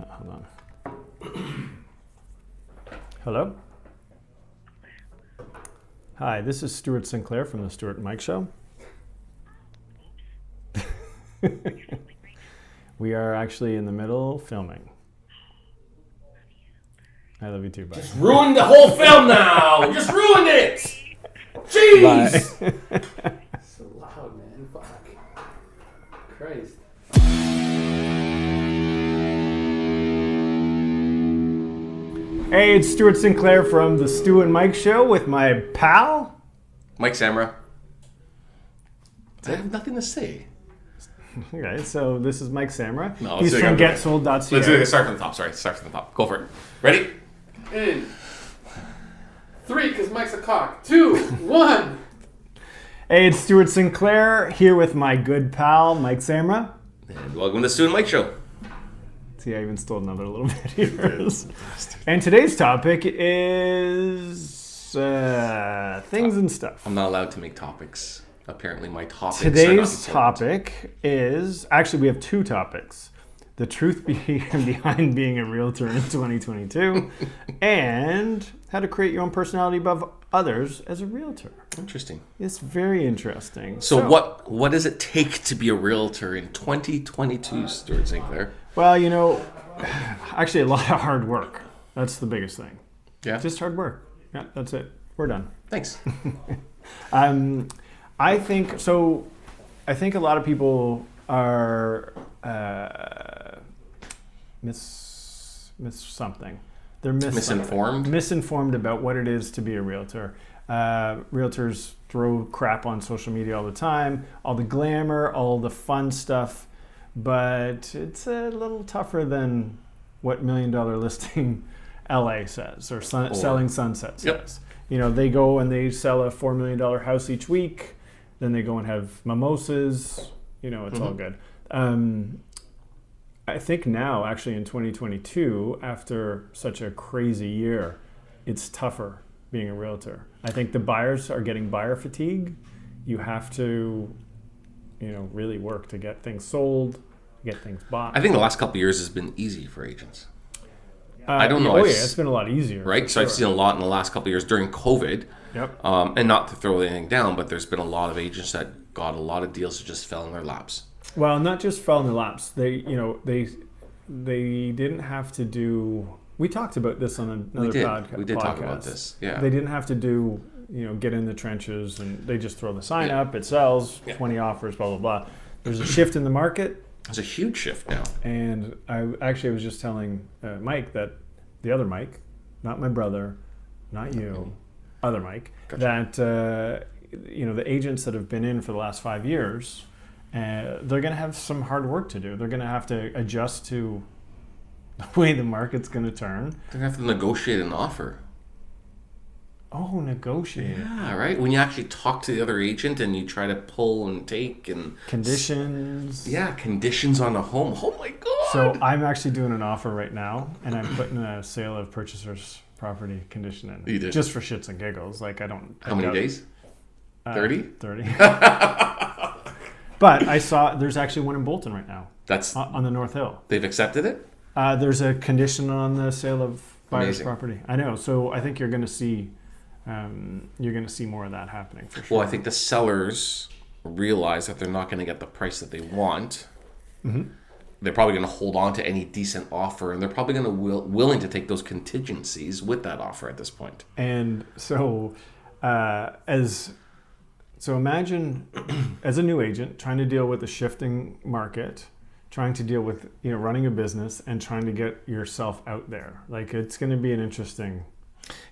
Hold on. Hello? Hi, this is Stuart Sinclair from the Stuart and Mike Show. We are actually in the middle of filming. I love you too, bye. Just ruined the whole film now! Just ruined it! Jeez! Bye. So loud, man. Fuck. Christ. Hey, it's Stuart Sinclair from the Stu and Mike Show with my pal. Mike Samra. I have nothing to say. Okay, so this is Mike Samra. No, He's from getsold.ca. Let's do it. Start from the top. Sorry, start from the top. Go for it. Ready? In 3, because Mike's a cock. 2, 1. Hey, it's Stuart Sinclair here with my good pal, Mike Samra. And welcome to the Stu and Mike Show. See, I even stole another little bit here. And today's topic is things and stuff. I'm not allowed to make topics. Apparently my topics Today's are not important. topic is, actually we have two topics. The truth behind being a realtor in 2022 and how to create your own personality above others as a realtor. Interesting. It's very interesting. So what does it take to be a realtor in 2022, Stuart Sinclair? Well, you know, actually a lot of hard work. That's the biggest thing. Yeah. Just hard work. Yeah, that's it. We're done. Thanks. I think so. I think a lot of people are miss something. They're misinformed about what it is to be a realtor. Realtors throw crap on social media all the time, all the glamour, all the fun stuff, but it's a little tougher than what $1 Million Listing LA says or Selling Sunset says. Yep. You know, they go and they sell a $4 million house each week. Then they go and have mimosas. You know, it's all good. I think now, actually in 2022, after such a crazy year, it's tougher being a realtor. I think the buyers are getting buyer fatigue. You have to, you know, really work to get things sold, get things bought. I think the last couple of years has been easy for agents. I don't know. Oh yeah, it's been a lot easier. Right? So I've seen a lot in the last couple of years during COVID. Yep. And not to throw anything down, but there's been a lot of agents that got a lot of deals that just fell in their laps. Well, not just fell in their laps. They didn't have to do. We talked about this on another podcast. We did talk about this. Yeah. They didn't have to do, you know, get in the trenches, and they just throw the sign up. It sells. 20 offers. Blah blah blah. There's a shift in the market. There's a huge shift now. And I was just telling Mike that the other Mike, not my brother, not you, other Mike, that you know, the agents that have been in for the last 5 years, they're going to have some hard work to do. They're going to have to adjust to the way the market's going to turn. They're going to have to negotiate an offer. Oh, negotiate. Yeah, right? When you actually talk to the other agent and you try to pull and take and... Conditions. Yeah, conditions on a home. Oh my God! So I'm actually doing an offer right now, and I'm putting a sale of purchaser's property condition in. You did? Just for shits and giggles. Like, I don't... How many days? 30? 30. But I saw there's actually one in Bolton right now. That's... On the North Hill. They've accepted it? There's a condition on the sale of buyer's Amazing. property. I know. So I think you're going to see more of that happening for sure. Well, I think the sellers realize that they're not going to get the price that they want. Mm-hmm. They're probably going to hold on to any decent offer, and they're probably going to willing to take those contingencies with that offer at this point. And so, imagine as a new agent trying to deal with a shifting market, trying to deal with, you know, running a business and trying to get yourself out there. Like, it's going to be an interesting.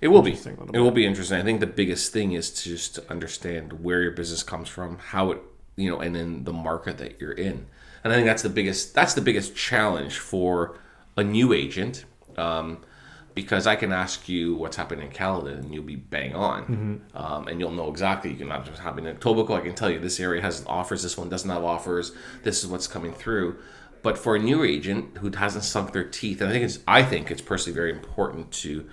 It will be. It will be interesting. I think the biggest thing is to just understand where your business comes from, how it, you know, and then the market that you're in. And I think that's the biggest challenge for a new agent, because I can ask you what's happening in Caledon and you'll be bang on, and you'll know exactly. You can not just happen in Etobicoke. I can tell you this area has offers, this one doesn't have offers. This is what's coming through. But for a new agent who hasn't sunk their teeth, and I think it's personally very important to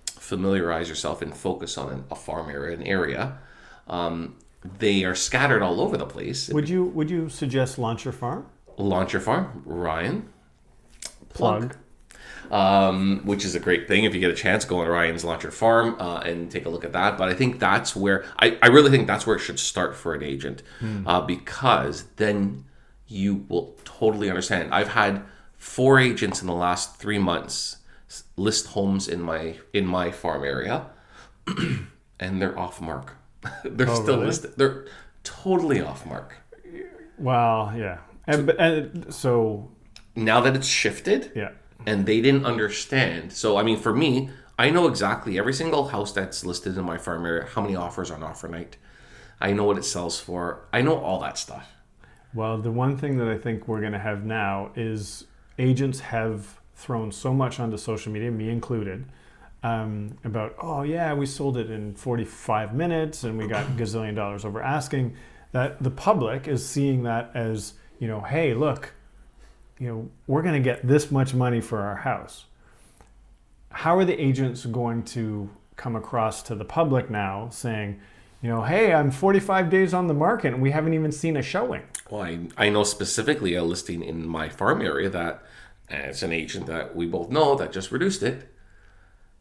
familiarize yourself and focus on a farm area, an area. They are scattered all over the place. Would you suggest Launch Your Farm? Launch Your Farm, Ryan. Plug. Which is a great thing. If you get a chance, go on Ryan's Launcher Farm and take a look at that. But I think that's where, I really think that's where it should start for an agent, because then you will totally understand. I've had 4 agents in the last 3 months list homes in my farm area, and they're off mark. They're still really? Listed. They're totally off mark. Well, yeah. And so now that it's shifted, yeah, and they didn't understand. So, I mean, for me, I know exactly every single house that's listed in my farm area, how many offers on offer night. I know what it sells for. I know all that stuff. Well, the one thing that I think we're going to have now is agents have thrown so much onto social media, me included, about, oh, yeah, we sold it in 45 minutes and we got gazillion dollars over asking, that the public is seeing that as, hey, look, we're going to get this much money for our house. How are the agents going to come across to the public now saying, hey, I'm 45 days on the market and we haven't even seen a showing? Well, I know specifically a listing in my farm area that it's an agent that we both know that just reduced it,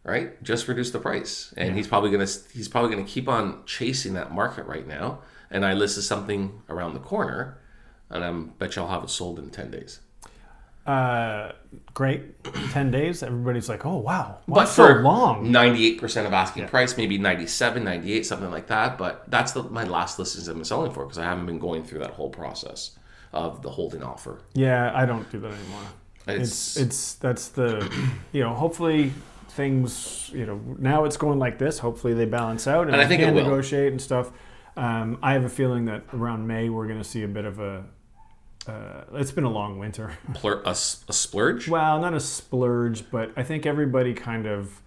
right? Just reduced the price. And he's probably gonna keep on chasing that market right now. And I listed something around the corner, and I bet you I'll have it sold in 10 days. Great. 10 days, everybody's like, oh, wow. But so for long. 98% of asking price, maybe 97, 98, something like that. But that's my last listings I've been selling for, because I haven't been going through that whole process of the holding offer. Yeah, I don't do that anymore. That's the, hopefully things, now it's going like this. Hopefully they balance out and I think can negotiate and stuff. I have a feeling that around May we're going to see a bit of a, it's been a long winter. A splurge? Well, not a splurge, but I think everybody kind of,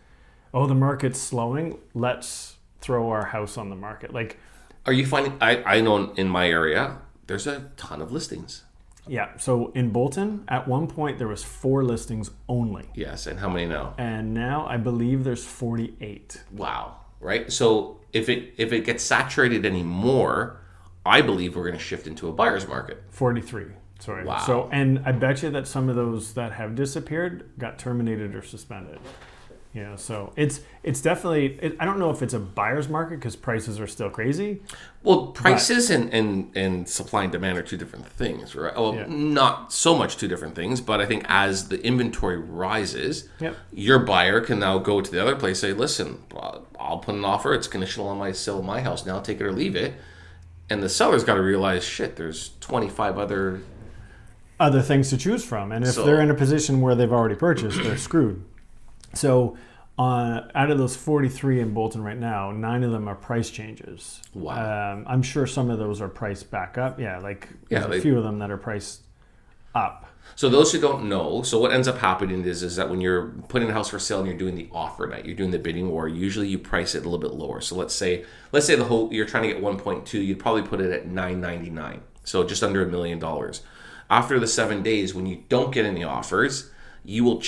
the market's slowing. Let's throw our house on the market. Like, are you finding? I know in my area there's a ton of listings. Yeah. So in Bolton, at one point there was 4 listings only. Yes, and how many now? And now I believe there's 48. Wow. Right. So if it gets saturated anymore, I believe we're going to shift into a buyer's market. 43. Sorry. Wow. So, and I bet you that some of those that have disappeared got terminated or suspended. So it's definitely, I don't know if it's a buyer's market because prices are still crazy. Well, prices and supply and demand are 2 different things, right? Well, not so much 2 different things, but I think as the inventory rises, your buyer can now go to the other place and say, listen, I'll put an offer. It's conditional on my sale of my house. Now take it or leave it. And the seller's got to realize, shit, there's 25 other things to choose from. And if they're in a position where they've already purchased, they're screwed. So out of those 43 in Bolton right now, 9 of them are price changes. Wow. I'm sure some of those are priced back up. Yeah, there's a few of them that are priced up. So those who don't know, so what ends up happening is that when you're putting a house for sale and you're doing the offer night, you're doing the bidding war, usually you price it a little bit lower. So let's say the whole, you're trying to get 1.2, you'd probably put it at $999. So just under $1 million. After the 7 days, when you don't get any offers, you will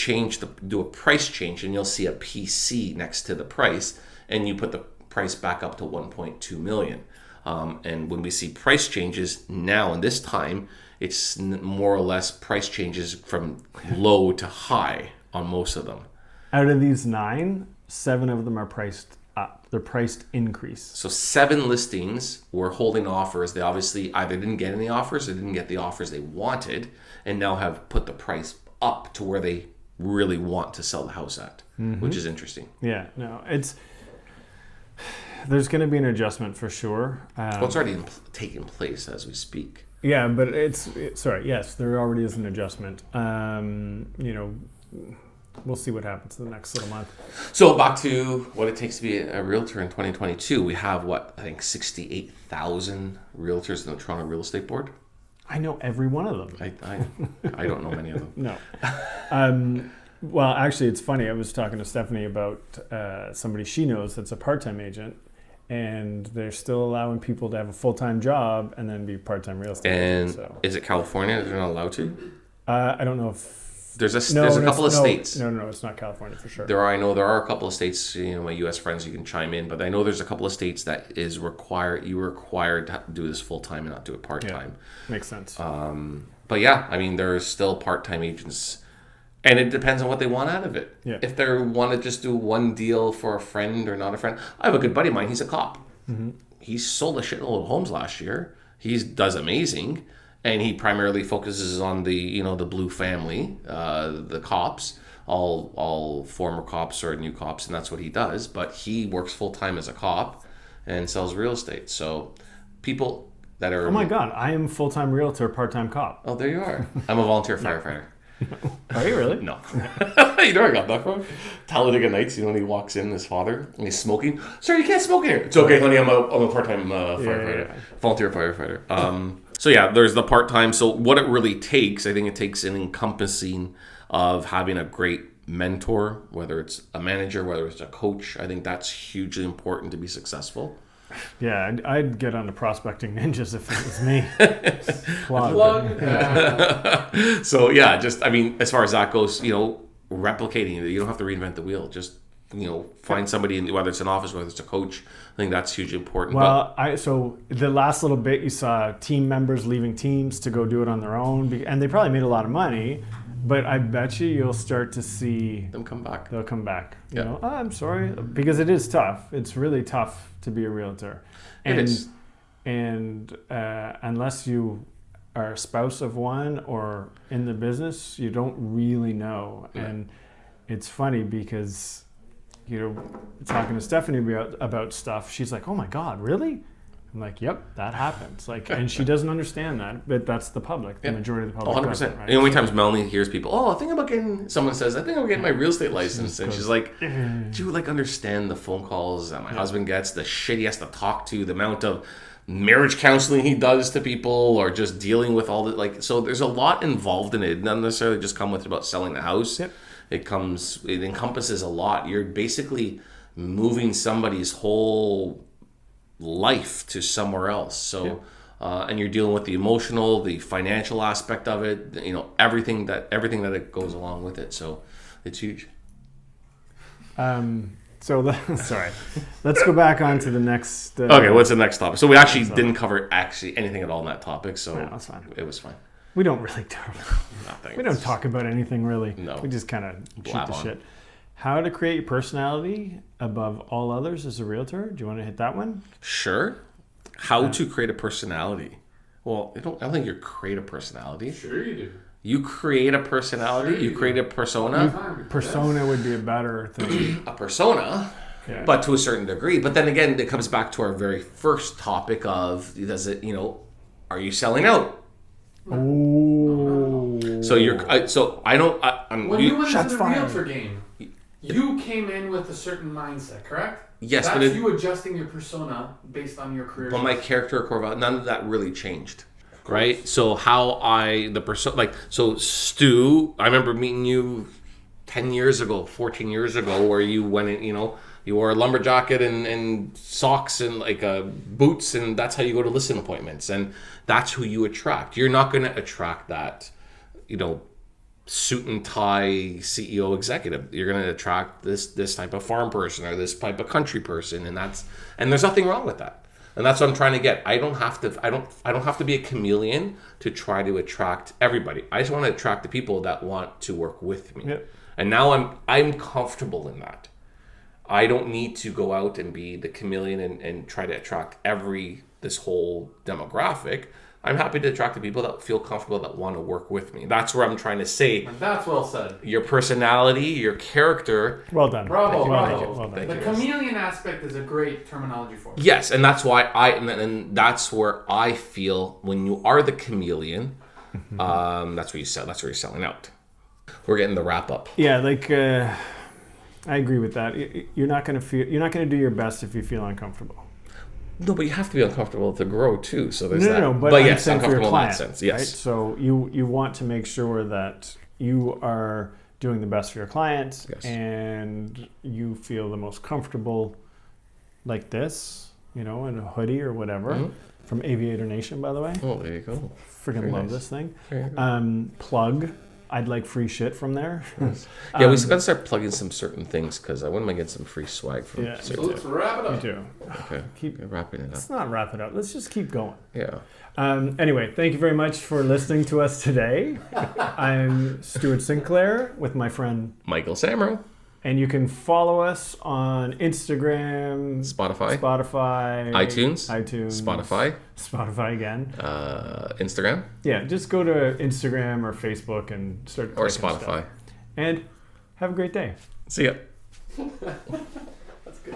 do a price change, and you'll see a PC next to the price, and you put the price back up to 1.2 million. And when we see price changes now in this time, it's more or less price changes from low to high on most of them. Out of these 9, 7 of them are priced up. They're priced increase. So 7 listings were holding offers. They obviously either didn't get any offers or didn't get the offers they wanted, and now have put the price up to where they really want to sell the house at, which is interesting. Yeah, no, there's going to be an adjustment for sure. It's already taking place as we speak. Yeah, but yes, there already is an adjustment. We'll see what happens in the next little month. So back to what it takes to be a realtor in 2022. We have 68,000 realtors in the Toronto Real Estate Board. I know every one of them. I don't know many of them. No. Well, actually, it's funny. I was talking to Stephanie about somebody she knows that's a part-time agent, and they're still allowing people to have a full-time job and then be part-time real estate agents. And is it California? They're not allowed to? I don't know if... There's a couple of states. No, it's not California for sure. I know there are a couple of states, my U.S. friends, you can chime in, but I know there's a couple of states that you're required to do this full-time and not do it part-time. Yeah, makes sense. But yeah, I mean, there's still part-time agents And it depends on what they want out of it. Yeah. If they want to just do one deal for a friend or not a friend. I have a good buddy of mine. He's a cop. Mm-hmm. He sold a shitload of homes last year. He does amazing. And he primarily focuses on the blue family, the cops, all former cops or new cops. And that's what he does. But he works full time as a cop and sells real estate. So people that are... Oh my God, I am full-time realtor, part-time cop. Oh, there you are. I'm a volunteer firefighter. Are you really? No. You know where I got that from? Talladega Nights, when he walks in, his father, and he's smoking. Sir, you can't smoke in here. It's okay, honey, I'm a part-time firefighter. Volunteer firefighter. So yeah, there's the part-time. So what it really takes, I think it takes an encompassing of having a great mentor, whether it's a manager, whether it's a coach. I think that's hugely important to be successful. Yeah, I'd get on the prospecting ninjas if it was me. Plug. So yeah, just as far as that goes, replicating it. You don't have to reinvent the wheel. Just find somebody, whether it's an office, whether it's a coach. I think that's hugely important. Well, so the last little bit, you saw team members leaving teams to go do it on their own, and they probably made a lot of money. But I bet you'll start to see them come back. They'll come back. I'm sorry, because it is tough. It's really tough to be a realtor, and it is. And unless you are a spouse of one or in the business, you don't really know. Yeah. And it's funny because talking to Stephanie about stuff, she's like, "Oh my God, really?" I'm like, yep, that happens. And she doesn't understand that, but that's the public. The majority of the public 100%. doesn't, right? And how many times Melanie hears people, someone says, I think I'm getting my real estate license. And she's like, do you understand the phone calls that my husband gets, the shit he has to talk to, the amount of marriage counseling he does to people, or just dealing with all the, so there's a lot involved in it. It doesn't necessarily just come with about selling the house. Yep. It encompasses a lot. You're basically moving somebody's whole life to somewhere else. So and you're dealing with the emotional, the financial aspect of it, everything that it goes along with it. So it's huge. Sorry, let's go back on to the next okay, what's the next topic? So we actually didn't cover anything at all in that topic, so that's fine. It was fine. We don't really talk about anything really. No. We just kind of shoot the shit. How to create your personality above all others as a realtor. Do you want to hit that one? Sure. How to create a personality. Well, I don't think you create a personality. Sure you do. You create a personality. Sure you create a persona. Persona would be a better thing. A persona, but to a certain degree. But then again, it comes back to our very first topic of, are you selling out? Oh. So when you went into the realtor game, you came in with a certain mindset, correct? Yes, that's you adjusting your persona based on your career. But my character, core value, none of that really changed, right? So so Stu, I remember meeting you 10 years ago, 14 years ago, where you went in, you wore a lumber jacket and socks and boots, and that's how you go to listing appointments, and that's who you attract. You're not going to attract that, suit and tie CEO executive. You're going to attract this type of farm person or this type of country person, and there's nothing wrong with that. And that's what I'm trying to get. I don't have to be a chameleon to try to attract everybody. I just want to attract the people that want to work with me. Yep. And now I'm comfortable in that. I don't need to go out and be the chameleon and try to attract this whole demographic. I'm happy to attract the people that feel comfortable, that want to work with me. That's where I'm trying to say. And that's well said. Your personality, your character. Well done. Bravo. Well done. The chameleon aspect is a great terminology for it. Yes, and that's why and that's where I feel when you are the chameleon, that's where you sell. That's where you're selling out. We're getting the wrap up. Yeah, I agree with that. You're not going to do your best if you feel uncomfortable. No, but you have to be uncomfortable to grow too. So there's no. But yes, I'm uncomfortable for your client, in that sense. Yes. Right? So you want to make sure that you are doing the best for your client, and you feel the most comfortable, like this, in a hoodie or whatever, from Aviator Nation, by the way. Oh, there you go. Freaking love this thing. There you go. Plug. I'd like free shit from there. Yeah, we got to start plugging some certain things because I wouldn't mind getting some free swag from. Yeah, so let's wrap it up. Me too. Okay, keep wrapping it up. Let's not wrap it up. Let's just keep going. Yeah. Anyway, thank you very much for listening to us today. I'm Stuart Sinclair with my friend Michael Samro. And you can follow us on Instagram, Spotify, iTunes, Spotify again, Instagram. Yeah, just go to Instagram or Facebook and start. Or Spotify. Stuff. And have a great day. See ya. That's good.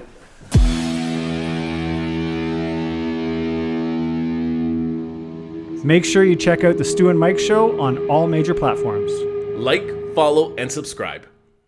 Make sure you check out the Stu and Mike Show on all major platforms. Like, follow, and subscribe.